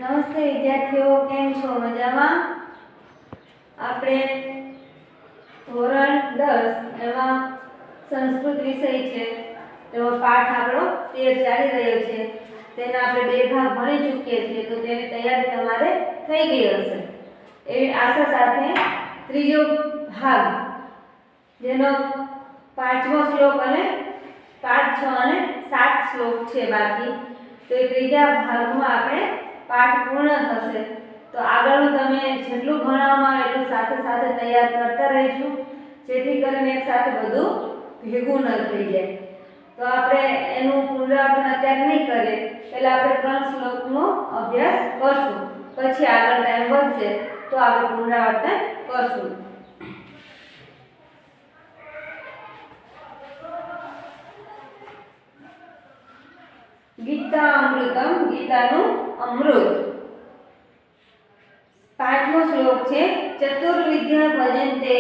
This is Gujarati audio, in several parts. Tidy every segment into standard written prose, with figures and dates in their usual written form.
નમસ્તે વિદ્યાર્થીઓ, કેમ છો? મજામાં? આપણે ધોરણ 10 એમાં સંસ્કૃત વિષય છે, તેનો પાઠ આપણો 13 ચાલી રહ્યો છે. તેના આપણે બે ભાગ ભણી ચૂક્યા છીએ, તો તેની તૈયારી તમારે થઈ ગઈ હશે એવી આશા સાથે ત્રીજો ભાગ, જેનો 5મો શ્લોક અને 5, 6 અને 7 શ્લોક છે બાકી. તો એ ત્રીજા ભાગમાં આપણે પાઠ પૂર્ણ થશે. તો આગળનું તમે જેટલું ભણવામાં આવે એટલું સાથે સાથે તૈયાર કરતા રહેજો, જેથી કરીને એક સાથે બધું ભેગું ન થઈ જાય. તો આપણે એનું પુનરાવર્તન અત્યારે નહીં કરીએ, પહેલાં આપણે 3 શ્લોકનો અભ્યાસ કરશું, પછી આગળ ટાઈમ વધશે તો આપણે પુનરાવર્તન કરશું. ગીતા અમૃતમ, ગીતાનું અમૃત. 5મો શ્લોક છે. ચતુર્વિદ્ય ભજન્તે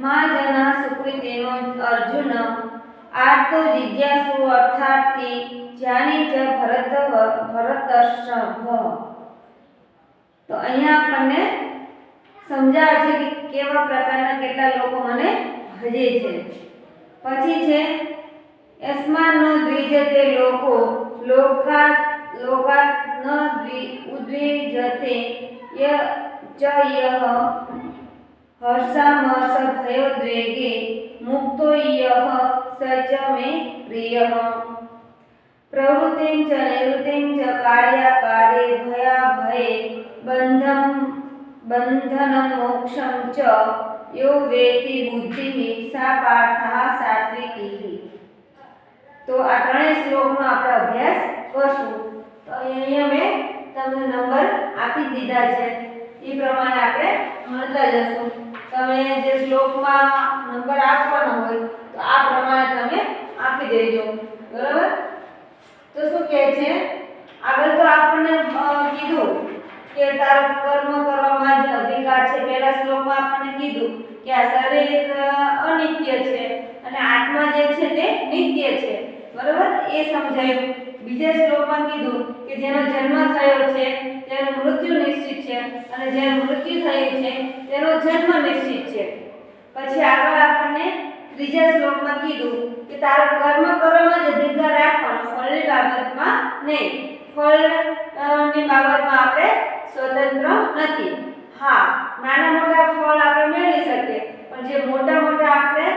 મા જના સુકૃતિનો અર્જુન આર્તો જિજ્ઞાસુ અર્થાર્થી જ્ઞાની ચ ભરતર્ષભ. તો અહીંયા આપણને સમજાવે છે કે કેવા પ્રકારના કેટલા લોકો મને ભજે છે. પછી છે યસ્માન્નો દ્વિજતે લોકો લોકાત ન ઉદ્વિજતે ચ યહ હર્ષામર્ષ ભયોદ્વેગે મુક્તો યહ સ ચ મે પ્રિયઃ. પ્રવૃત્તિં ચ નિવૃત્તિં ચ કાર્યાકારે ભયાભયે બંધनं મોક્ષં ચ યો વેત્તિ બુદ્ધિઃ સા પાર્થઃ સાત્વિકી. તો આ ત્રણેય શ્લોકનો આપણે અભ્યાસ કરશું. તો અહીંયા મેં તમને નંબર આપી દીધા છે, એ પ્રમાણે આપણે ભણતા જશું. તમે જે શ્લોકમાં નંબર આપવાનો હોય તો આ પ્રમાણે તમે આપી દેજો, બરાબર? તો શું કહે છે આગળ? તો આપણને કીધું કે તારો કર્મ કરવામાં જ અધિકાર છે. પહેલા શ્લોકમાં આપણને કીધું કે આ શરીર અનિત્ય છે અને આત્મા જે છે તે નિત્ય છે, બરાબર? એ સમજાયું. બીજા શ્લોકમાં કીધું કે જેનો જન્મ થયો છે તેનું મૃત્યુ નિશ્ચિત છે અને જેનું મૃત્યુ થયું છે તેનો જન્મ નિશ્ચિત છે. પછી આગળ આપણને ત્રીજા શ્લોકમાં કીધું કે તારો કર્મ કરવામાં જ અધિકાર રાખવાનો, ફળની બાબતમાં નહીં. ફળની બાબતમાં આપણે સ્વતંત્ર નથી. હા, નાના મોટા ફળ આપણે મેળવી શકીએ, પણ જે મોટા મોટા આપણે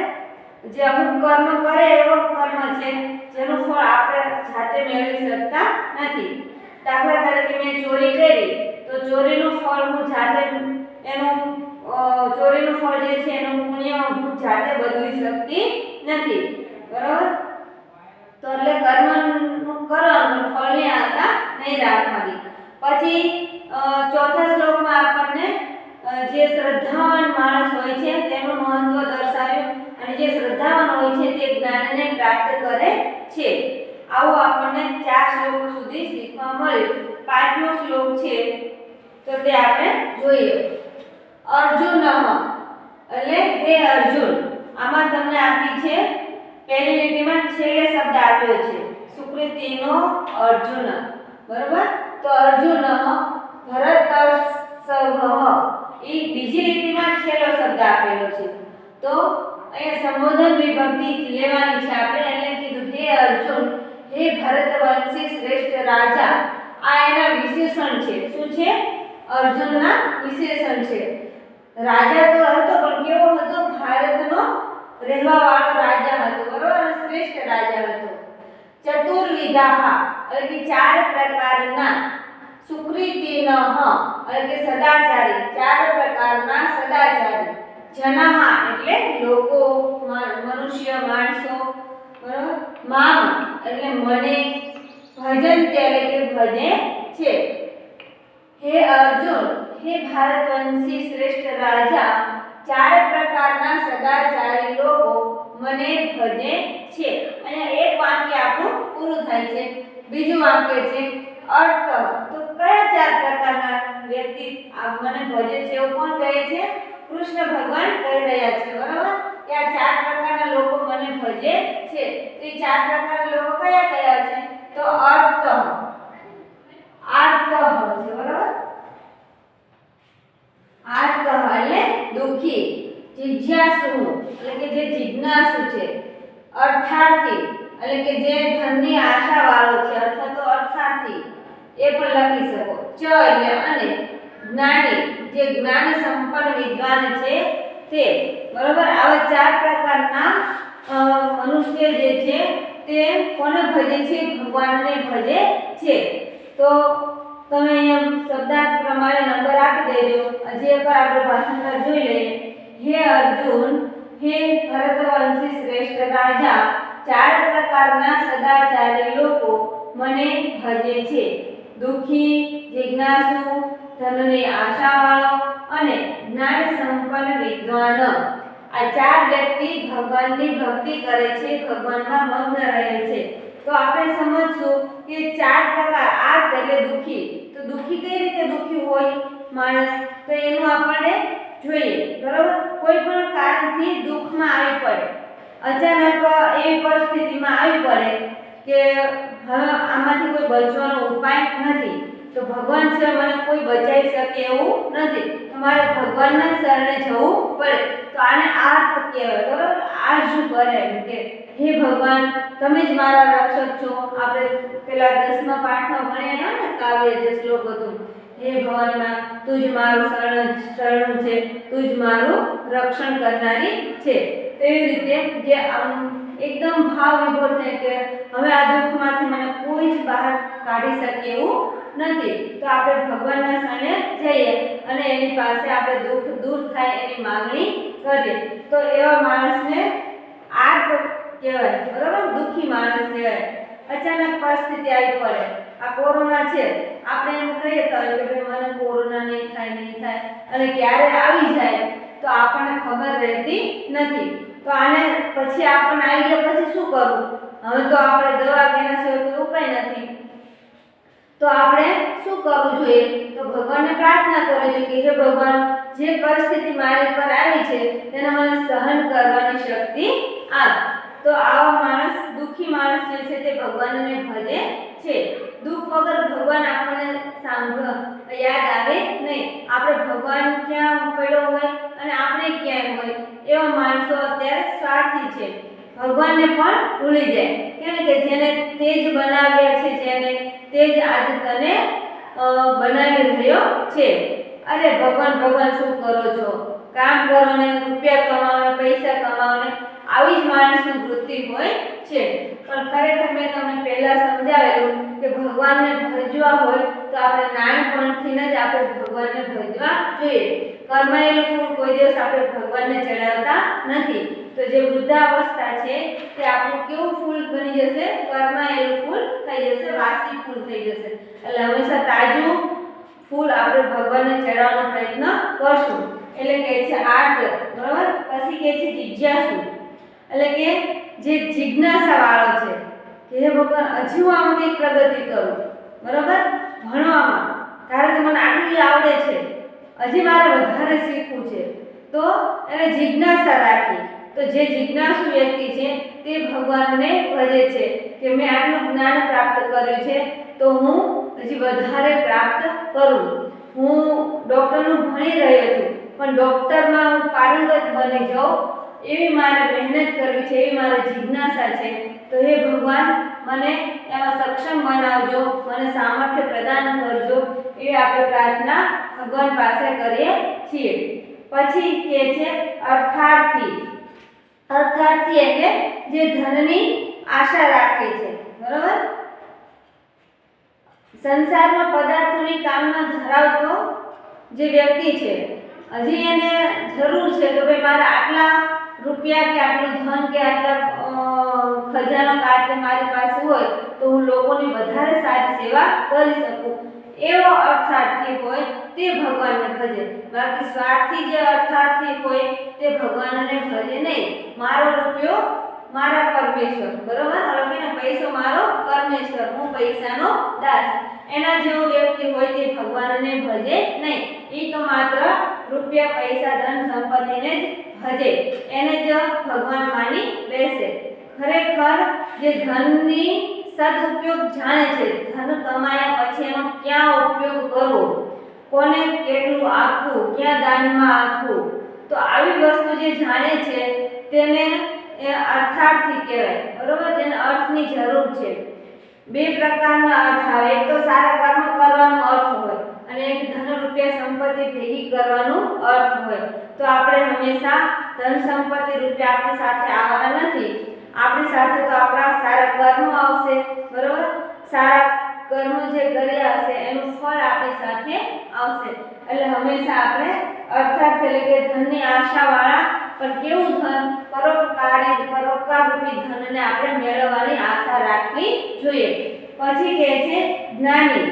જે અમુક કર્મ કરે એવો કર્મ છે જેનું ફળ આપણે જાતે મેળવી શકતા નથી. દાખલા તરીકે મેં ચોરી કરી, તો ચોરીનું ફળ હું જાતે ચોરીનું ફળ જે છે એનું પુણ્ય હું જાતે બદલી શકતી નથી, બરાબર? તો એટલે કર્મનું કરવાનું, ફળની આશા નહીં રાખવાની. પછી ચોથા શ્લોકમાં આપણને જે શ્રદ્ધાવાન માણસ હોય છે તેનું મહત્વ દર્શાવ્યું અને જે શ્રદ્ધાવાન હોય છે તે જ્ઞાનને પ્રાપ્ત કરે છે. આવું આપણને 4 શ્લોક સુધી શીખવા મળ્યું. 5મો શ્લોક છે તો તે આપણે જોઈએ. અર્જુન, એટલે હે અર્જુન. આમાં તમને આપી છે પહેલી લીટીમાં છેલ્લે શબ્દ આપ્યો છે સુકૃતિનો અર્જુન, બરાબર? તો અર્જુન ભરતર્ષભ, એ બીજી લીટીમાં છેલ્લો શબ્દ આપેલો છે. તો અહીંયા સંબોધન વિભક્તિ લેવાની છે આપણે. એટલે કીધું હે અર્જુન, હે ભરતવંશી શ્રેષ્ઠ રાજા. આ એના વિશેષણ છે. શું છે? અર્જુનના વિશેષણ છે. રાજા તો હતો, પણ કેવો હતો? ભારતનો રહેવાવાળો રાજા હતો, બરોબર? અને શ્રેષ્ઠ રાજા હતો. ચતુર્વિધાઃ, એટલે કે 4 પ્રકારના. સુકૃતિનઃ, એટલે કે સદાચારી, 4 પ્રકારના સદાચારી. જનઃ, એટલે લોકો, મનુષ્ય, માણસો, બરાબર? મામ, એટલે મને. ભજન્તે, એટલે કે ભજે છે. હે અર્જુન, હે ભારતવંશી શ્રેષ્ઠ રાજા, 4 પ્રકારના સદાચારી લોકો મને ભજે છે. અહીંયા એક વાક્ય આપણું પૂરું થાય છે. બીજું વાક્ય છે અર્થ. તો કયા 4 પ્રકારના વ્યક્તિ મને ભજે છે એવું કોણ કહે છે? કૃષ્ણ ભગવાન કહી રહ્યા છે, બરાબર? કે આ 4 પ્રકારના લોકો મને ભજે છે. તો એ 4 પ્રકારના લોકો કયા કયા છે? તો અર્થ, આર્ત છે બરાબર આર્તઃ એટલે દુખી જિજ્ઞાસુ એટલે કે જે જિજ્ઞાસુ છે અર્થાર્થી એટલે કે જે ધનની આશા વાળો છે અથવા તો અર્થાર્થી એ પણ લખી શકો ચ એટલે અને જ્ઞાની જે જ્ઞાન સંપન્ન વિદ્વાન છે તે બરાબર આવા ચાર પ્રકારના મનુષ્ય જે છે તે કોને ભજે છે ભગવાનને ભજે છે તો તમે અહીંયા શબ્દાર્થ પ્રમાણે નંબર આપી દેજો હજી એકવાર આપણે ભાષાંતર જોઈ લઈએ હે અર્જુન હે ભરતવંશી શ્રેષ્ઠ રાજા ચાર પ્રકારના સદાચારી લોકો મને ભજે છે દુખી જિજ્ઞાસુ ધનની આશાવાળો અને જ્ઞાન સંપન્ન વિદ્વાન આ ચાર વ્યક્તિ ભગવાનની ભક્તિ કરે છે ભગવાનમાં મગ્ન રહે છે તો આપણે સમજશું કે ચાર પ્રકાર આર્ત એટલે દુખી તો દુખી કઈ રીતે દુખી હોય માણસ તો એનું આપણે જોઈએ બરાબર કોઈ પણ કારણથી દુઃખમાં આવી પડે અચાનક એવી પરિસ્થિતિમાં આવી પડે કે હવે આમાંથી કોઈ બચવાનો ઉપાય નથી તો ભગવાન છે મને કોઈ બચાવી શકે એવું નથી તમારે ભગવાનના શરણે જવું પડે તો આને આર્ત કહેવાય બરાબર આ શું કરે એમ કે હે ભગવાન તમે જ મારા રક્ષક છો આપણે પેલા 10મા પાઠમાં ભણ્યા ને કાવ્ય જે શ્લોક હતો હે ભગવાન તું જ મારું શરણું છે તું જ મારું રક્ષણ કરનારી છે એવી રીતે જે એકદમ ભાવ વિભોર થાય કે હવે આ દુઃખમાંથી મને કોઈ જ બહાર કાઢી શકે એવું નથી તો આપણે ભગવાનના શરણે જઈએ અને એની પાસે આપણે દુઃખ દૂર થાય એની માંગણી કરીએ તો એવા માણસને આર્ત કહેવાય બરાબર દુઃખી માણસ કહેવાય અચાનક પરિસ્થિતિ આવી પડે આ કોરોના છે આપણે એમ કહીએ તો કે મને કોરોના નહીં થાય અને ક્યારે આવી જાય તો આપણને ખબર રહેતી નથી તો આને પછી આપણને આવી ગયા પછી શું કરવું હવે તો આપણે દવા કે એના સિવાય કોઈ ઉપાય નથી તો આપણે શું કરવું જોઈએ તો ભગવાનને પ્રાર્થના કરવી જોઈએ કે હે ભગવાન જે પરિસ્થિતિ મારી પર આવી છે તેને મને સહન કરવાની શક્તિ આપ તો આવા માણસ દુઃખી માણસ જે છે તે ભગવાનને ભજે છે દુઃખ વગર ભગવાન આપણને યાદ આવે નહીં આપણે ભગવાન ક્યાં પડ્યો હોય અને આપણે ક્યાંય હોય એવા માણસો અત્યારે સ્વાર્થી છે ભગવાનને પણ ભૂલી જાય કેમ કે જેને તેજ બનાવ્યા છે જેને તેજ આજ તને બનાવી રહ્યો છે અરે ભગવાન શું કરો છો કામ કરો ને રૂપિયા કમાવો ને પૈસા કમાવો ને આવી જ માણસની વૃત્તિ હોય છે પણ ખરેખર મેં તમને પહેલા સમજાવેલું કે ભગવાનને ભજવા હોય તો આપણે નાનપણથી જ આપણે ભગવાનને ભજવા જોઈએ કર્માયેલું ફૂલ કોઈ દિવસ આપણે ભગવાનને ચડાવતા નથી તો જે વૃદ્ધાવસ્થા છે તે આપણું કેવું ફૂલ બની જશે કર્માયેલું ફૂલ થઈ જશે વાસી ફૂલ થઈ જશે એટલે હંમેશા તાજું ફૂલ આપણે ભગવાનને ચડાવવાનો પ્રયત્ન કરશું એટલે કે છે આર્ત બરાબર પછી કે છે જિજ્ઞાસુ એટલે કે જે જિજ્ઞાસા વાળો છે કે હે ભગવાન હજી હું આમાં કંઈક પ્રગતિ કરું બરાબર ભણવામાં કારણ કે મને આટલું આવડે છે હજી મારે વધારે શીખવું છે તો એને જિજ્ઞાસા રાખી તો જે જિજ્ઞાસુ વ્યક્તિ છે તે ભગવાનને ભજે છે કે મેં આટલું જ્ઞાન પ્રાપ્ત કર્યું છે તો હું હજી વધારે પ્રાપ્ત કરું હું ડૉક્ટરનું ભણી રહ્યો છું પણ ડૉક્ટરમાં હું પારંગત બની જાઉં એવી મારે મહેનત કરવી છે એવી મારી જિજ્ઞાસા છે તો હે ભગવાન મને એમાં સક્ષમ બનાવજો મને સામર્થ્ય પ્રદાન કરજો એવી આપણે પ્રાર્થના ભગવાન પાસે કરીએ છીએ પછી કે છે અર્થાર્થી એટલે જે ધનની આશા રાખે છે બરાબર સંસારમાં પદાર્થોની કામના ધરાવતો જે વ્યક્તિ છે હજી એને જરૂર છે તો ભાઈ મારા આટલા રૂપિયા કે આટલું ધન કે આટલા ખજાનો કાતે મારી પાસે હોય તો હું લોકોની વધારે સારી સેવા કરી શકું એવો અર્થાર્થી હોય તે ભગવાનને ભજે બાકી સ્વાર્થી જે અર્થાર્થી હોય તે ભગવાનને ભજે નહીં મારો રૂપિયો મારા પરમેશ્વર બરાબર હવે ને પૈસો મારો પરમેશ્વર હું પૈસાનો દાસ એના જેવો વ્યક્તિ હોય તે ભગવાનને ભજે નહીં એ તો માત્ર રૂપિયા પૈસા ધન સંપત્તિને જ ભજે એને જ ભગવાન માની બેસે ખરેખર જે ધનની સદુપયોગ જાણે છે, ધન કમાયા પછી એનો ક્યાં ઉપયોગ કરવો, કોને કેટલું આપવું, ક્યાં દાનમાં આપવું, તો આવી વસ્તુ જે જાણે છે તેને એ અર્થાર્થી કહેવાય, બરોબર, જેને અર્થની જરૂર છે। બે પ્રકારના અર્થ આવે, એક તો સારા કર્મ કરવાનો અર્થ હોય અને એક ધન રૂપિયા સંપત્તિ ભેગી કરવાનો અર્થ હોય। તો આપણે હંમેશા ધન સંપત્તિ રૂપિયા આપણી સાથે આવવાના નથી, આપણી સાથે તો આપણા સારા કર્મ આવશે, બરોબર, સારા કર્મ જે કર્યા હશે એનું ફળ આપણી સાથે આવશે। એટલે હંમેશા આપણે અર્થાર્થ એટલે કે ધનની આશાવાળા, પણ કેવું ધન, પરોપકાર રૂપી ધનને આપણે મેળવવાની આશા રાખવી જોઈએ। પછી કહે છે જ્ઞાની,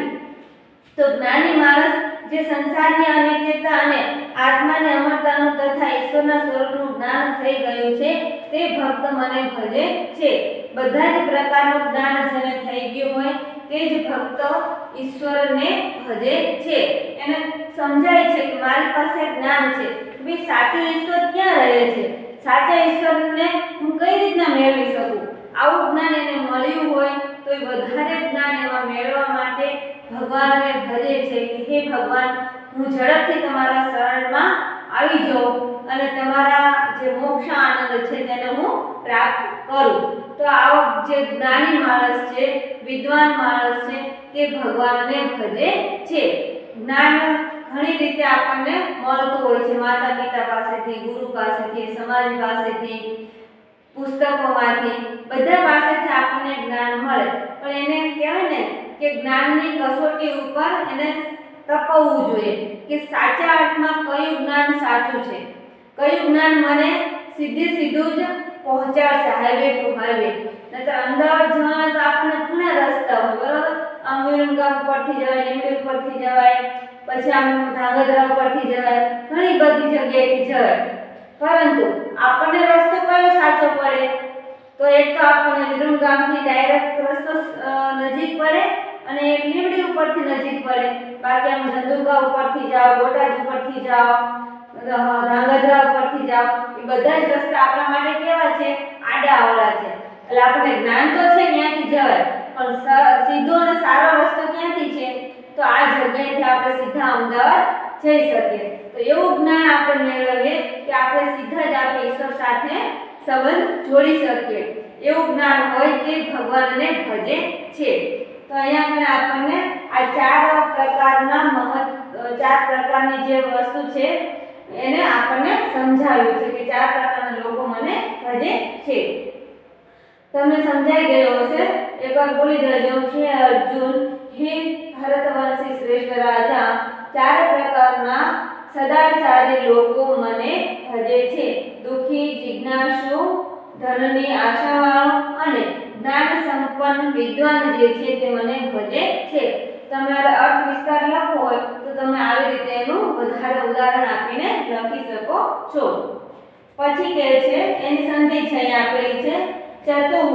તો જ્ઞાની માણસ જે સંસારની અનિત્યતા અને આત્માની અમરતાનું તથા ઈશ્વરના સ્વરૂપનું જ્ઞાન થઈ ગયું છે તે ભક્ત મને ભજે છે। બધા જ પ્રકારનું જ્ઞાન જેને થઈ ગયું હોય તે જ ભક્ત ઈશ્વરને ભજે છે। એને સમજાય છે કે મારી પાસે જ્ઞાન છે, કે સાચો ઈશ્વર ક્યાં રહે છે, સાચા ઈશ્વરને હું કઈ રીતના મેળવી શકું, આવું જ્ઞાન એને મળ્યું હોય તો એ વધારે જ્ઞાન એમાં મેળવવા માટે ભગવાનને ભજે છે કે હે ભગવાન, હું ઝડપથી તમારા શરણમાં આવી જાઉં અને તમારા જે મોક્ષ આનંદ છે તેને હું પ્રાપ્ત કરું। તો આવો જે જ્ઞાની માણસ છે, વિદ્વાન માણસ છે તે ભગવાનને ભજે છે। જ્ઞાન ઘણી રીતે આપણને મળતું હોય છે, માતા પિતા પાસેથી, ગુરુ પાસેથી, સમાજ પાસેથી, પુસ્તકોમાંથી, બધા પાસેથી આપણને જ્ઞાન મળે, પણ એને કહેવાય ને કે જ્ઞાનની કસોટી ઉપર એને તપવું જોઈએ કે સાચા અર્થમાં કયું જ્ઞાન સાચું છે, કયું જ્ઞાન મને સીધું જ પહોંચાડશે હાઈવે ટુ હાઈવે। નહીતર અમદાવાદ જવાના તો આપણને ઘણા રસ્તા હોય, બરાબર, આમ વિરમગામ ઉપરથી જવાય, લીંબડી ઉપરથી જવાય, પછી આમ ધાંગધ્રા ઉપરથી જવાય, ઘણી બધી જગ્યાએથી જવાય, પરંતુ આપણને રસ્તો કયો સાચો પડે, તો એક તો આપણને વિરમગામથી ડાયરેક્ટ રસ્તો નજીક પડે અને એક લીંબડી ઉપરથી નજીક પડે, બાકી આમ ધંધુકા ઉપરથી જાઓ, બોટાદ ઉપરથી જાઓ, ધાંગધ્રા ઉપરથી જાઓ, એ બધા જ રસ્તા આપણા માટે કેવા છે, આડા અવળા છે। એટલે આપણને જ્ઞાન તો છે ત્યાંથી જવાય, પણ સીધો અને સારો રસ્તો ક્યાંથી છે, તો આ જગ્યાએથી આપણે સીધા અમદાવાદ જઈ શકીએ। તો એવું જ્ઞાન આપણે મેળવીએ કે આપણે સીધા જ આપણે ઈશ્વર સાથે સંબંધ જોડી શકીએ, એવું જ્ઞાન હોય તે ભગવાનને ભજે છે। તો અહીંયા આપણને આ ચાર પ્રકારની જે વસ્તુ છે એને આપણને સમજાવ્યું છે કે ચાર પ્રકારના લોકો મને ભજે છે। તમને સમજાઈ ગયો હશે, એકવાર બોલી દેજો, હે અર્જુન, હે ભરતવંશી શ્રેષ્ઠ રાજા, ચાર પ્રકારના સદાચારી લોકો મને ભજે છે, દુઃખી, જિજ્ઞાસુ, ધનની આશાવાળો અને જ્ઞાન સંપન્ન વિદ્વાન જે છે તે મને ભજે છે। તમારે અર્થ વિસ્તાર લખવો હોય તો તમે આવી રીતે એનું વધારે ઉદાહરણ આપીને લખી શકો છો। પછી કહે છે એની સંધિ છે અહીં આપેલી છે, ચતુઃ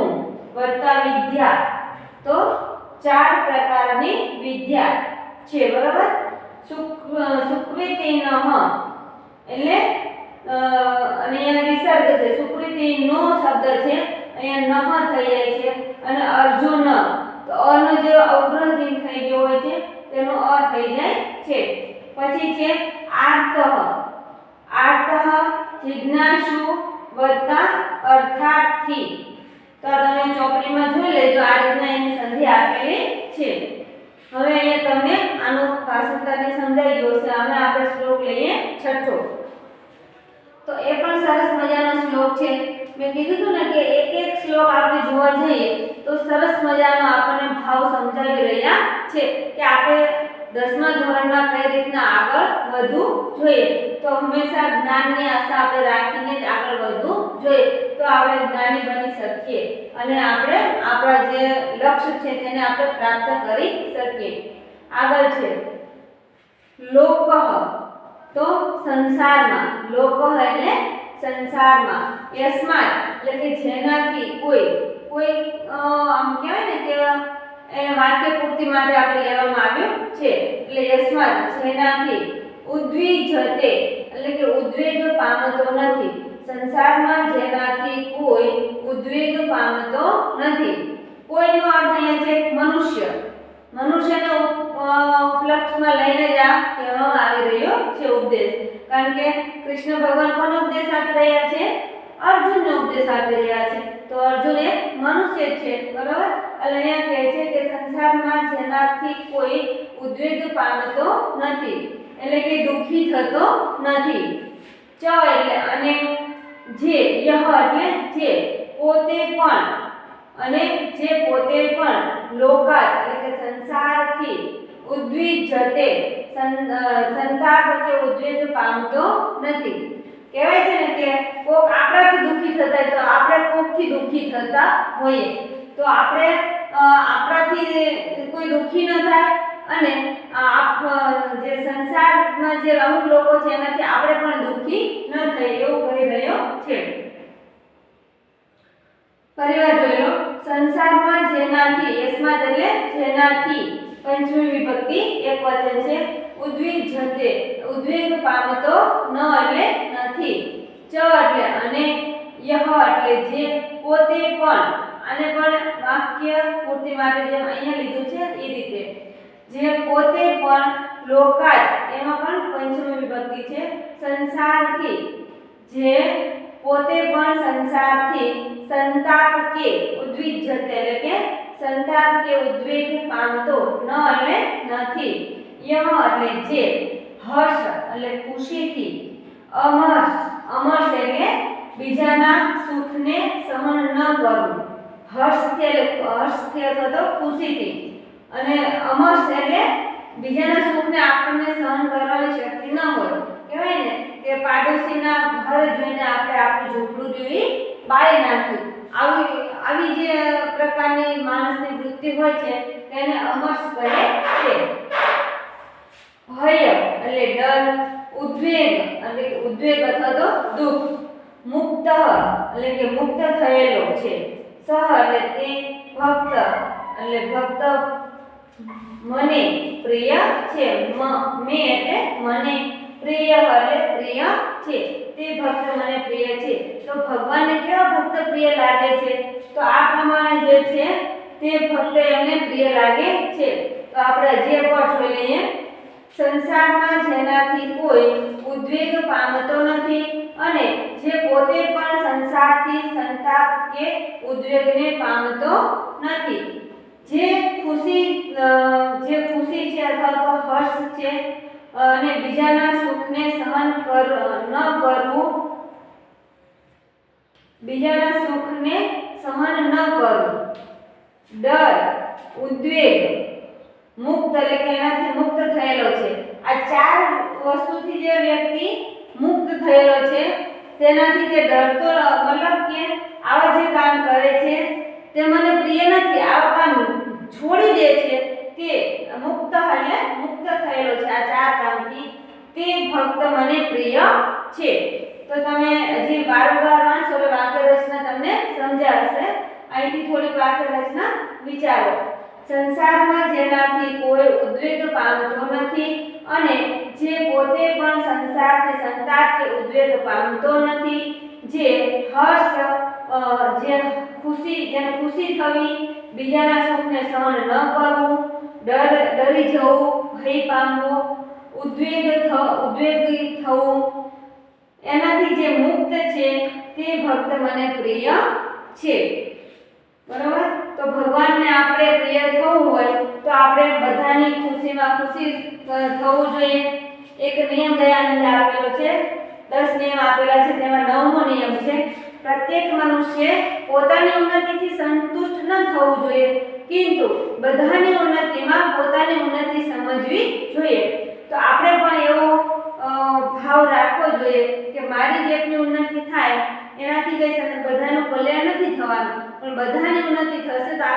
વત્તા વિદ્યા, તો ચાર પ્રકારની વિદ્યા છે, બરાબર, સુકૃતિનઃ એટલે અને અહીંયા વિસર્ગ છે, સુકૃતિનો શબ્દ છે, અહીંયા નહ થઈ જાય છે, અને અર્જુન, તો અનો જે અવગ્રહ ચિહ્ન થઈ ગયો હોય છે તેનો અ થઈ જાય છે। પછી છે આર્તઃ, જિજ્ઞાસુ વત્તા અર્થાર્થી, તો તમે ચોપડીમાં જોઈ લેજો, આ રીતના એની સંધિ આપેલી છે। હવે અહીંયા તમને આનું ભાષાંતરને સમજાઈ ગયું છે। હવે આપણે શ્લોક લઈએ છઠ્ઠો, તો એ પણ સરસ મજાનો શ્લોક છે। મેં કીધું હતું ને કે એક એક શ્લોક આપણે જોવા જઈએ તો સરસ મજાનો આપણને ભાવ સમજાવી રહ્યા છે કે આપણે 10મા ધોરણમાં કઈ રીતના આગળ વધવું જોઈએ। તો હંમેશા જ્ઞાનની આશા આપણે રાખીને જ આગળ વધવું જોઈએ, તો આપણે જ્ઞાની બની શકીએ અને આપણે આપણા જે લક્ષ્ય છે તેને આપણે પ્રાપ્ત કરી શકીએ। આગળ છે લોકઃ, તો સંસારમાં, લોકઃ એટલે સંસારમાં, યસ્માત એટલે કે જેનાથી કોઈ આમ કહેવાય ને કે એને વાક્ય પૂર્તિ માટે આપણે લેવામાં આવ્યું છે, એટલે યસ્માત જેનાથી, ઉદ્વિજતે એટલે કે ઉદ્વેગ પામતો નથી, સંસારમાં જેનાથી કોઈ ઉદ્વેગ પામતો નથી, કોઈનો અર્થ અહીંયા છે મનુષ્ય, મનુષ્યને ઉપલક્ષમાં લઈને જ આ કહેવામાં આવી રહ્યો છે ઉપદેશ. કારણ કે કૃષ્ણ ભગવાન કોનો ઉપદેશ આપી રહ્યા છે? અર્જુનનો ઉપદેશ આપી રહ્યા છે. તો અર્જુન એ મનુષ્ય છે, બરાબર. એટલે અહીંયા કહે છે કે સંસારમાં જેનાથી કોઈ ઉદ્વેગ પામતો નથી, એટલે કે દુઃખી થતો નથી. ચ એટલે અને, જે યહ એટલે જે, પોતે પણ, અને જે પોતે પણ લોકાત એટલે કે સંસારથી ઉદ્વિજ્જતે સંતાપ કે ઉદ્વેગ પામતો નથી. કહેવાય છે ને કે કોક આપણાથી દુઃખી થતા હોય તો આપણે કોકથી દુઃખી થતા હોઈએ, તો આપણે આપણાથી કોઈ દુઃખી ન થાય અને જે સંસારમાં જે અમુક લોકો છે એનાથી આપણે પણ દુઃખી ન થઈએ એવું કહી રહ્યો છે. પરિવાર જોઈ લો. સંસારમાં જેનાથી, યસ્માત એટલે જેનાથી, પંચમી વિભક્તિ એકવચન છે. ઉદ્વિજ્જતે ઉદ્વેગ પામતો ન એટલે નથી. ચ એટલે અને, યહ એટલે જે, પોતે પણ, આને પણ વાક્ય પૂર્તિ માટે જેમ અહીંયા લીધું છે એ રીતે, જે પોતે પણ લોકાત, એમાં પણ પંચમી વિભક્તિ છે. સંસારથી, જે પોતે પણ સંસારથી સંતાપ કે ઉદ્વિજ્જતે એટલે કે સંતાપ કે ઉદ્વેગ પામતો ન એટલે નથી. યહ એટલે જે, હર્ષ એટલે ખુશીથી, અમર્ષ અમર્ષ એટલે બીજાના સુખને સહન ન કરવું, હર્ષથી એટલે હર્ષથી અથવા તો ખુશીથી, અને અમર્ષ એટલે બીજાના સુખને આપણને સહન કરવાની શક્તિ ન હોય. કહેવાય ને કે પાડોશીના ઘર જોઈને આપણે આપણું ઝૂંપડું જોઈ બાળી નાખ્યું. આવી જે પ્રકારની માણસની વૃત્તિ હોય છે તેને અમર્ષ કહે છે. ભય એટલે ડર, ઉદ્વેગ એટલે ઉદ્વેગ અથવા તો દુઃખ, મુક્ત એટલે કે મુક્ત થયેલો છે. સહ એટલે તે, ભક્ત એટલે ભક્ત મને પ્રિય છે. મે એટલે મને, પ્રિય એટલે પ્રિય છે. તે ભક્ત મને પ્રિય છે. તો ભગવાનને કેવા ભક્ત પ્રિય લાગે છે? તો આ પ્રમાણે જે છે તે ભક્ત એમને પ્રિય લાગે છે. તો આપણે હજી એક વાર જોઈ લઈએ. સંસારમાં જેનાથી કોઈ ઉદ્વેગ પામતો નથી અને જે પોતે પણ સંસારથી સંતાપ કે ઉદ્વેગને પામતો નથી. જે ખુશી છે અથવા તો હર્ષ છે અને બીજાના સુખને સહન ન કરવું, બીજાના સુખને સહન ન કરવું, ડર, ઉદ્વેગ, મુક્ત એટલે કે એનાથી મુક્ત થયેલો છે. આ ચાર વસ્તુથી જે વ્યક્તિ મુક્ત થયેલો છે તેનાથી તે ડરતો, મતલબ કે આવા જે કામ કરે છે તે મને પ્રિય નથી, આવા કામ છોડી દે છે, તે મુક્ત એટલે મુક્ત થયેલો છે આ ચાર કામથી, તે ભક્ત મને પ્રિય છે. તો તમે હજી વારંવાર વાંચો એટલે વાક્ય રચના તમને સમજાશે. અહીંથી થોડી વાક્ય રચના વિચારો. સંસારમાં જેનાથી કોઈ ઉદ્વેગ પામતો નથી અને જે પોતે પણ સંસારથી સંતાપ કે ઉદ્વેગ પામતો નથી, જે હર્ષ જેને ખુશી થવી, બીજાના સુખને સહન ન કરવું, ડરી જવું, ભય પામવું, ઉદ્વેગી થવું, એનાથી જે મુક્ત છે તે ભક્ત મને પ્રિય છે. બરાબર. તો ભગવાનને આપણે પ્રિય થવું હોય તો આપણે બધાની ખુશીમાં ખુશી થવું જોઈએ. એક નિયમ દયાનંદ આપેલો છે, 10 નિયમ આપેલા છે, તેમાં 9મો નિયમ છે, પ્રત્યેક મનુષ્ય પોતાની ઉન્નતિથી સંતુષ્ટ ન થવું જોઈએ, કિંતુ બધાની ઉન્નતિમાં પોતાની ઉન્નતિ સમજવી જોઈએ. તો આપણે પણ એવો ભાવ રાખવો જોઈએ કે મારી જેટલી ઉન્નતિ થાય એનાથી કઈ બધાનું કલ્યાણ નથી થવાનું, પણ બધાની ઉન્નતિ થશે તો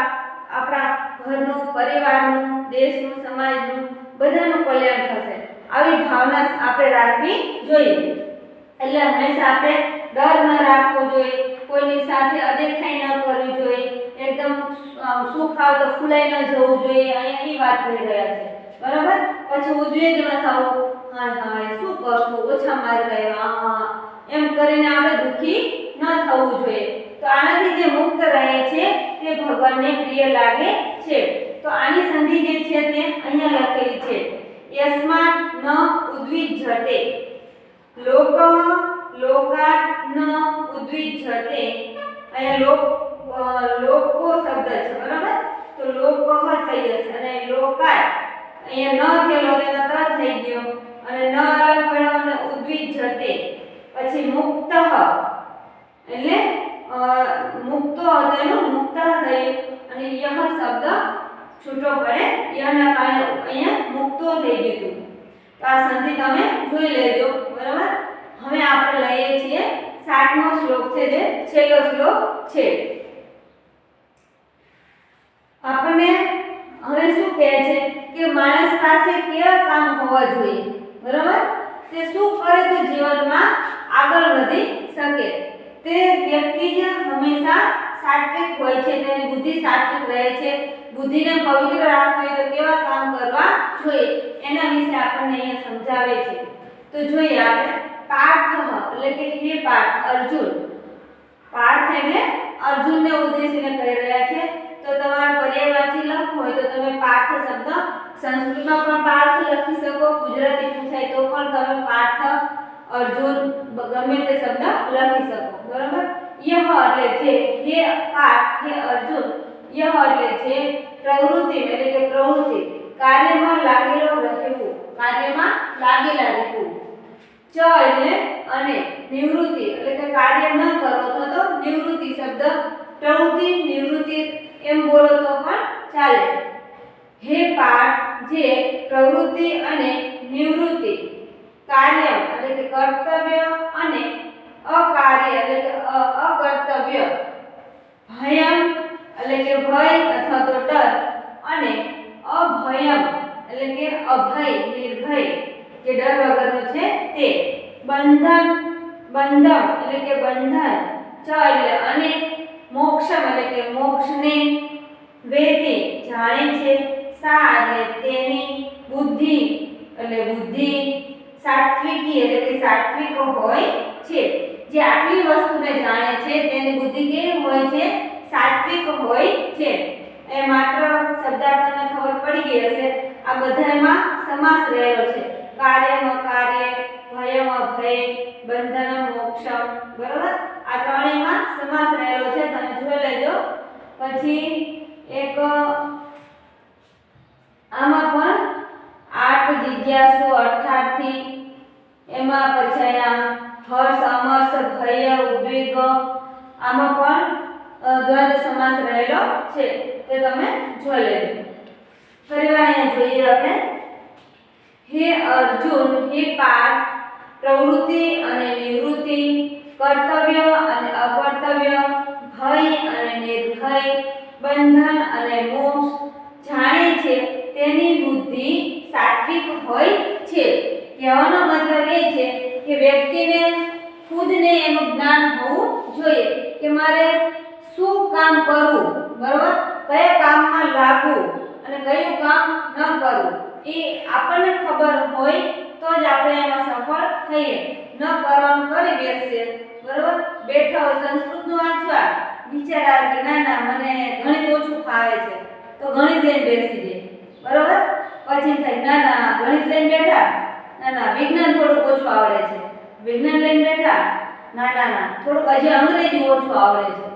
આપણા ઘરનું, પરિવારનું, દેશનું, સમાજનું બધાનું કલ્યાણ થશે. આવી ભાવના આપણે રાખવી જોઈએ. એટલે હંમેશા આપણે ડર ન રાખવો જોઈએ, કોઈની સાથે અદેખાઈ ન કરવી જોઈએ, એકદમ સુખ આવે તો ફૂલાઈ ન જવું જોઈએ. અહીંયા એ વાત કરી રહ્યા છે. બરાબર. પછી ઉદ્વેગ ન થવું, હા શું કરશું, ઓછા માર્ક આવ્યા એમ કરીને આપણે દુઃખી ન થવું જોઈએ. તો આનાથી જે મુક્ત રહે છે તે ભગવાનને પ્રિય લાગે છે. તો આની સંધિ જે છે તે અહીંયા લખેલી છે. યસ્માત ન ઉદ્વિજ્જતે, લોક લોકાત ન ઉદ્વિજ્જતે. અહીંયા લોકો શબ્દ છે, બરાબર? તો લોક થઈ જશે અને લોકાત અહીંયા ન થયેલો તેનો ત થઈ ગયો અને ન અલગ પડ્યો અને ઉદ્વિજ્જતે. પછી મુક્ત એટલે મુક્તો હતો એનું મુક્ત થયું અને યહ શબ્દ છૂટો પડે, યના કારણે અહીંયા મુક્તો થઈ ગયું. તો આ સંધિ તમે જોઈ લેજો, બરાબર? હવે આપણે લઈએ છીએ 7મો શ્લોક છે, જે છેલ્લો શ્લોક છે. આપણને હવે શું કહે છે કે માણસ પાસે કેવા કામ હોવા જોઈએ, બરાબર? તે શું કરે તો જીવનમાં આગળ વધી શકે. તે વ્યક્તિ જ હંમેશા સાત્વિક હોય છે, તેની બુદ્ધિ સાત્વિક રહે છે. બુદ્ધિને પવિત્ર રાખવી તો કેવા કામ કરવા જોઈએ એના વિશે આપણને અહીંયા સમજાવે છે. તો જોઈએ આપણે પાર્થ એટલે કે હે પાર્થ, અર્જુન. પાર્થ એટલે અર્જુનને ઉદ્દેશીને કહી રહ્યા છે. તો તમારા પર્યાયવાચી લખવું હોય તો તમે પાર્થ શબ્દ સંસ્કૃતમાં પણ પાર્થ લખી શકો, ગુજરાતી પૂછાય તો પણ તમે પાર્થ, અર્જુન ગમે તે શબ્દ લખી શકો, બરાબર? યહ એટલે જે, હે પાર્થ, હે અર્જુન. યહ એટલે જે, પ્રવૃત્તિ એટલે કે પ્રવૃત્તિ, કાર્યમાં લાગેલો રહેવું, કાર્યમાં લાગેલા રહેવું. ચ એટલે અને, નિવૃત્તિ એટલે કે કાર્ય ન કરો તો નિવૃત્તિ શબ્દ, પ્રવૃત્તિ નિવૃત્તિ એમ બોલો તો પણ ચાલે. હે પાર્થ, જે પ્રવૃત્તિ અને નિવૃત્તિ, કાર્ય એટલે કે કર્તવ્ય અને અકાર્ય એટલે કે અકર્તવ્ય, ભયમ એટલે કે ભય અથવા તો ડર અને અભયમ એટલે કે અભય, નિર્ભય, જે ડર વગરનો છે તે. બંધન, બંધમ એટલે કે બંધન. ચ એટલે અને, મોક્ષમ એટલે કે મોક્ષને. વેદે જાણે છે. સા એટલે તેની. બુદ્ધિ એટલે બુદ્ધિ. સાત્વિકી એટલે કે સાત્વિક હોય છે. જે આટલી વસ્તુને જાણે છે તેની બુદ્ધિ કેવી હોય છે? સાત્વિક હોય છે. એ માત્ર શબ્દાર્થને ખબર પડી ગઈ હશે. આ બધામાં સમાસ રહેલો છે. કાર્યમાં કાર્ય, ભયમાં ભય, બંધનમ મોક્ષમ, બરાબર? આ ત્રણેયમાં સમાસ રહેલો છે, તમે જોઈ લેજો. પછી એક આમાં પણ આઠ જિજ્ઞાસુ, અર્થાર્થી, એમાં પછી અહીંયા હર્ષ, અમર્ષ, ભય, ઉદ્વેગ, આમાં પણ દ્વંદ્વ સમાસ રહેલો છે, તે તમે જોઈ લેજો. ફરીવાર અહીંયા જોઈએ આપણે. હે અર્જુન, હે પાર્થ, પ્રવૃત્તિ અને નિવૃત્તિ, કર્તવ્ય અને અકર્તવ્ય, ભય અને નિર્ભય, બંધન અને મોક્ષ જાણે છે તેની બુદ્ધિ સાત્વિક હોય છે. કહેવાનો મતલબ એ છે કે વ્યક્તિને ખુદને એનું જ્ઞાન હોવું જોઈએ કે મારે શું કામ કરવું, બરાબર? કયા કામમાં લાગવું અને કયું કામ ન કરવું એ આપણને ખબર હોય તો જ આપણે એમાં સફળ થઈએ. ન કરવાનું કરી બેસીએ, બરાબર? બેઠા હોય સંસ્કૃતનું વાંચવા, વિચાર આવે કે ના ના મને ગણિત ઓછું ફાવે છે તો ગણિત લઈને બેસી જાય, બરાબર? પછી થાય ના ના ગણિત લઈને બેઠા, ના ના વિજ્ઞાન થોડુંક ઓછું આવડે છે, વિજ્ઞાન લઈને બેઠા, ના ના ના થોડુંક હજી અંગ્રેજી ઓછું આવડે છે.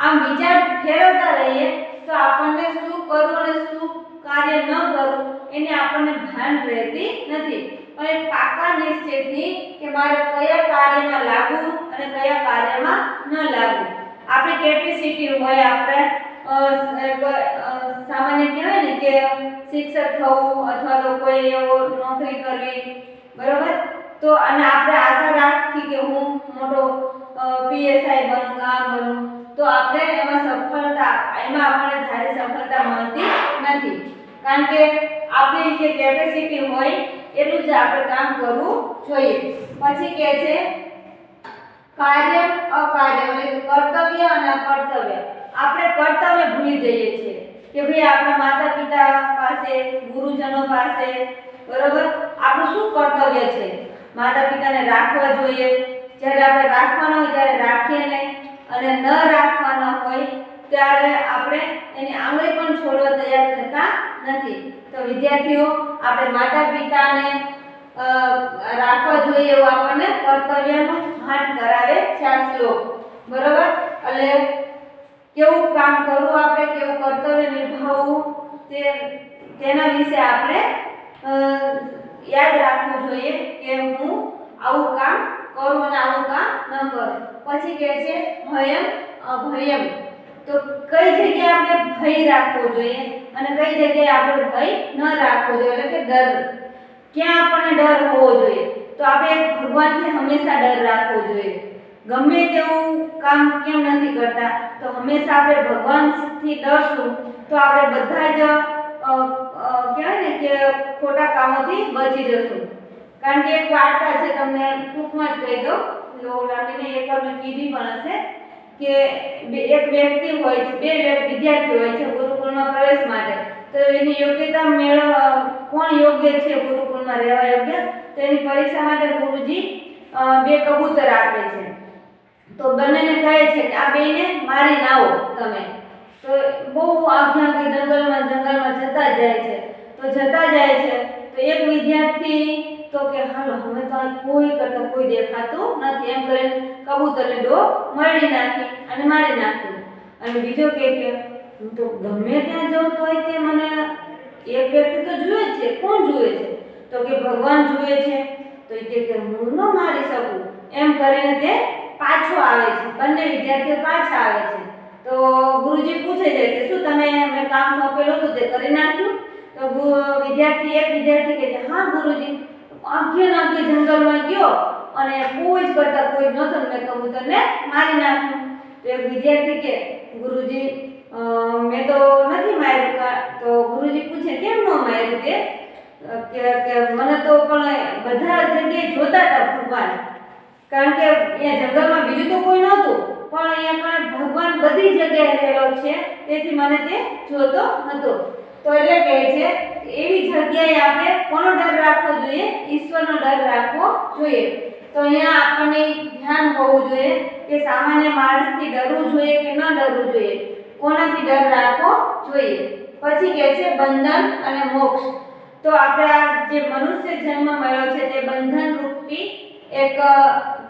આમ વિચાર ફેરવતા રહીએ તો આપણને શું કરવું અને શું કાર્ય ન કરવું એને આપણને ભાન રહેતી નથી. પણ એક પાકા નિશ્ચયથી કે મારે કયા કાર્યમાં લાગવું અને કયા કાર્યમાં ન લાગવું. આપણી કેપેસિટી હોય, આપણે સામાન્ય કહેવાય ને કે શિક્ષક થવું અથવા તો કોઈ એવો નોકરી કરવી, બરાબર? તો અને આપણે આશા રાખી કે હું મોટો પીએસઆઈ બનું, આ બનું, તો આપણે એમાં આપણને ધારી સફળતા મળતી નથી. કારણ કે આપણી જે કેપેસિટી હોય એટલું જ આપણે કામ કરવું જોઈએ. પછી કહે છે કાર્ય અકાર્ય એટલે કે કર્તવ્ય અને અકર્તવ્ય. આપણે કર્તવ્ય ભૂલી જઈએ છીએ કે ભાઈ આપણા માતા પિતા પાસે, ગુરુજનો પાસે, બરાબર, આપણું શું કર્તવ્ય છે? માતા પિતાને રાખવા જોઈએ. જ્યારે આપણે રાખવાના હોય ત્યારે રાખીએ નહીં, અને ન રાખવાના હોય ત્યારે આપણે એની આંગળી પણ છોડવા તૈયાર થતા નથી. તો વિદ્યાર્થીઓ, આપણે માતા પિતાને રાખવા જોઈએ એવું આપણને કર્તવ્યનું ભાન કરાવે છે આ શ્લોક. બરોબર? એટલે કેવું કામ કરવું, આપણે કેવું કર્તવ્ય નિભાવવું, તેના વિશે આપણે યાદ રાખવું જોઈએ કે હું આવું કામ કરું અને આવું કામ ન કરું. પછી કહે છે ભયમ અભયમ. તો કઈ જગ્યાએ આપણે ભય રાખવો જોઈએ અને કઈ જગ્યાએ આપણે ભય ન રાખવો જોઈએ, એટલે કે ડર. ક્યાં આપણને ડર હોવો જોઈએ? તો આપણે ભગવાનથી હંમેશા ડર રાખવો જોઈએ. ગમે તેવું કામ કેમ નથી કરતા, તો હંમેશા આપણે ભગવાનથી ડરશું તો આપણે બધા જ કહેવાય ને કે ખોટા કામોથી બચી જશું. કારણ કે એક વાર્તા છે, તમને ટૂંકમાં જ કહી દઉં, લાગીને એક વાર મેં કીધી પણ હશે કે એક વ્યક્તિ હોય છે, બે વિદ્યાર્થી હોય છે ગુરુકુળમાં પ્રવેશ માટે. તો એની યોગ્યતા કોણ યોગ્ય છે ગુરુકુળમાં રહેવા યોગ્ય, તો એની પરીક્ષા માટે ગુરુજી બે કબૂતર આપે છે. તો બંનેને કહે છે કે આ બેને મારી નાવો તમે. તો બહુ આઘા જંગલમાં જતા જાય છે. તો એક વિદ્યાર્થી તો કે હાલો હવે તો કોઈ કરતા કોઈ દેખાતું નથી એમ કરીને કબૂતરને ડો મરડી નાખી અને મારી નાખ્યું. અને બીજો કે હું તો ગમે ત્યાં જાઉં તોય તે મને એક વ્યક્તિ તો જુએ જ છે. કોણ જુએ છે? તો કે ભગવાન જુએ છે. તો એ કે હું ન મારી શકું એમ કરીને તે પાછો આવે છે. બંને વિદ્યાર્થીઓ પાછા આવે છે. તો ગુરુજી પૂછે છે કે શું તમે મેં કામ સોંપેલું હતું તે કરી નાખ્યું? તો એક વિદ્યાર્થી કહે છે હા ગુરુજી, આખે જંગલમાં ગયો અને કોઈ જ કરતા કોઈ નહોતું, મેં કબૂતરને મારી નાખ્યું. તો એક વિદ્યાર્થી કે ગુરુજી મેં તો નથી માર્યું. તો ગુરુજી પૂછે કેમ ન માર્યું? કે મને તો પણ બધા જગ્યાએ જોતા હતા ભગવાન, કારણ કે અહીંયા જંગલમાં બીજું તો કોઈ નહોતું, પણ અહીંયા પણ ભગવાન બધી જગ્યાએ રહેલો છે, તેથી મને તે જોતો હતો. તો એટલે કહે છે એવી જગ્યાએ આપણે કોનો ડર રાખવો જોઈએ? ઈશ્વરનો ડર રાખવો જોઈએ. તો અહીંયા આપણને ધ્યાન હોવું જોઈએ કે સામાન્ય માણસથી ડરવું જોઈએ કે ન ડરવું જોઈએ, કોનાથી ડર રાખવો જોઈએ. પછી કહે છે બંધન અને મોક્ષ. તો આપણે આ જે મનુષ્ય જન્મ મળ્યો છે તે બંધન રૂપી એક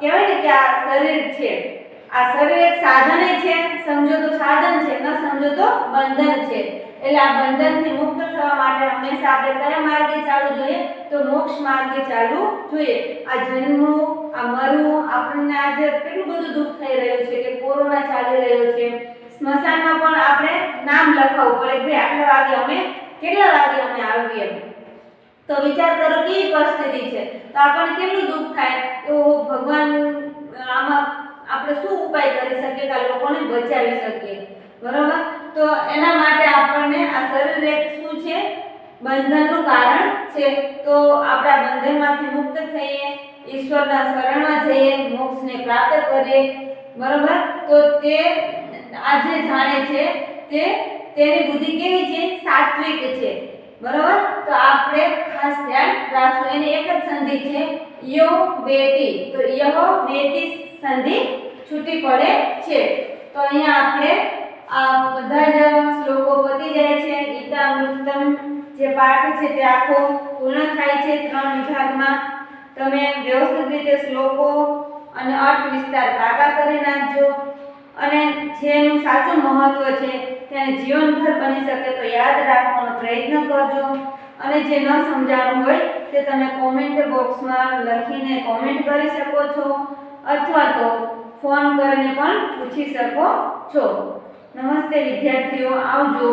કહેવાય ને કે આ શરીર છે. આ શરીર એક સાધન છે, સમજો તો સાધન છે, ન સમજો તો બંધન છે. એટલે આ બંધનથી મુક્ત થવા માટે હંમેશા આપણે કયા માર્ગે ચાલવું જોઈએ? તો મોક્ષ માર્ગે ચાલવું જોઈએ. આ જન્મવું, આ મરવું, આપણને આજે કેટલું બધું દુઃખ થઈ રહ્યું છે કે કોરોના ચાલી રહ્યો છે. સ્મશાનમાં પણ આપણે નામ લખાવવું પડે કે આટલા વાગે અમે કેટલા વાગે અમે આવીએ. તો વિચાર કરો કેવી પરિસ્થિતિ છે. તો આપણને કેટલું દુઃખ થાય. તો ભગવાન આમાં આપણે શું ઉપાય કરી શકીએ કે લોકોને બચાવી શકીએ? બરોબર? તો એના માટે આપણને આ શરીર એક શું છે? બંધનનું કારણ છે. તો આપણે આ બંધનમાંથી મુક્ત થઈએ, ઈશ્વરના શરણમાં જઈએ, મોક્ષને પ્રાપ્ત કરીએ. બરોબર? તો તે આજે જાણે છે તેની બુદ્ધિ કેવી છે? સાત્વિક છે. બરોબર? તો આપણે ખાસ ધ્યાન રાખશું. એની એક જ સંધિ છે યો વેતી. તો યહ વેતી સંધિ છૂટી પડે છે. તો અહીંયા આપણે આ બધા જ શ્લોકો પતી જાય છે. ગીતામૃતમ જે પાઠ છે તે આખો પૂર્ણ થાય છે 3 વિભાગમાં. તમે વ્યવસ્થિત રીતે શ્લોકો અને અર્થ વિસ્તાર પાકા કરી નાખજો અને જેનું સાચું મહત્વ છે તેને જીવનભર બની શકે તો યાદ રાખવાનો પ્રયત્ન કરજો. અને જે ન સમજાણું હોય તે તમે કોમેન્ટ બોક્સમાં લખીને કોમેન્ટ કરી શકો છો અથવા તો ફોન કરીને પણ પૂછી શકો છો. નમસ્તે વિદ્યાર્થીઓ, આવજો.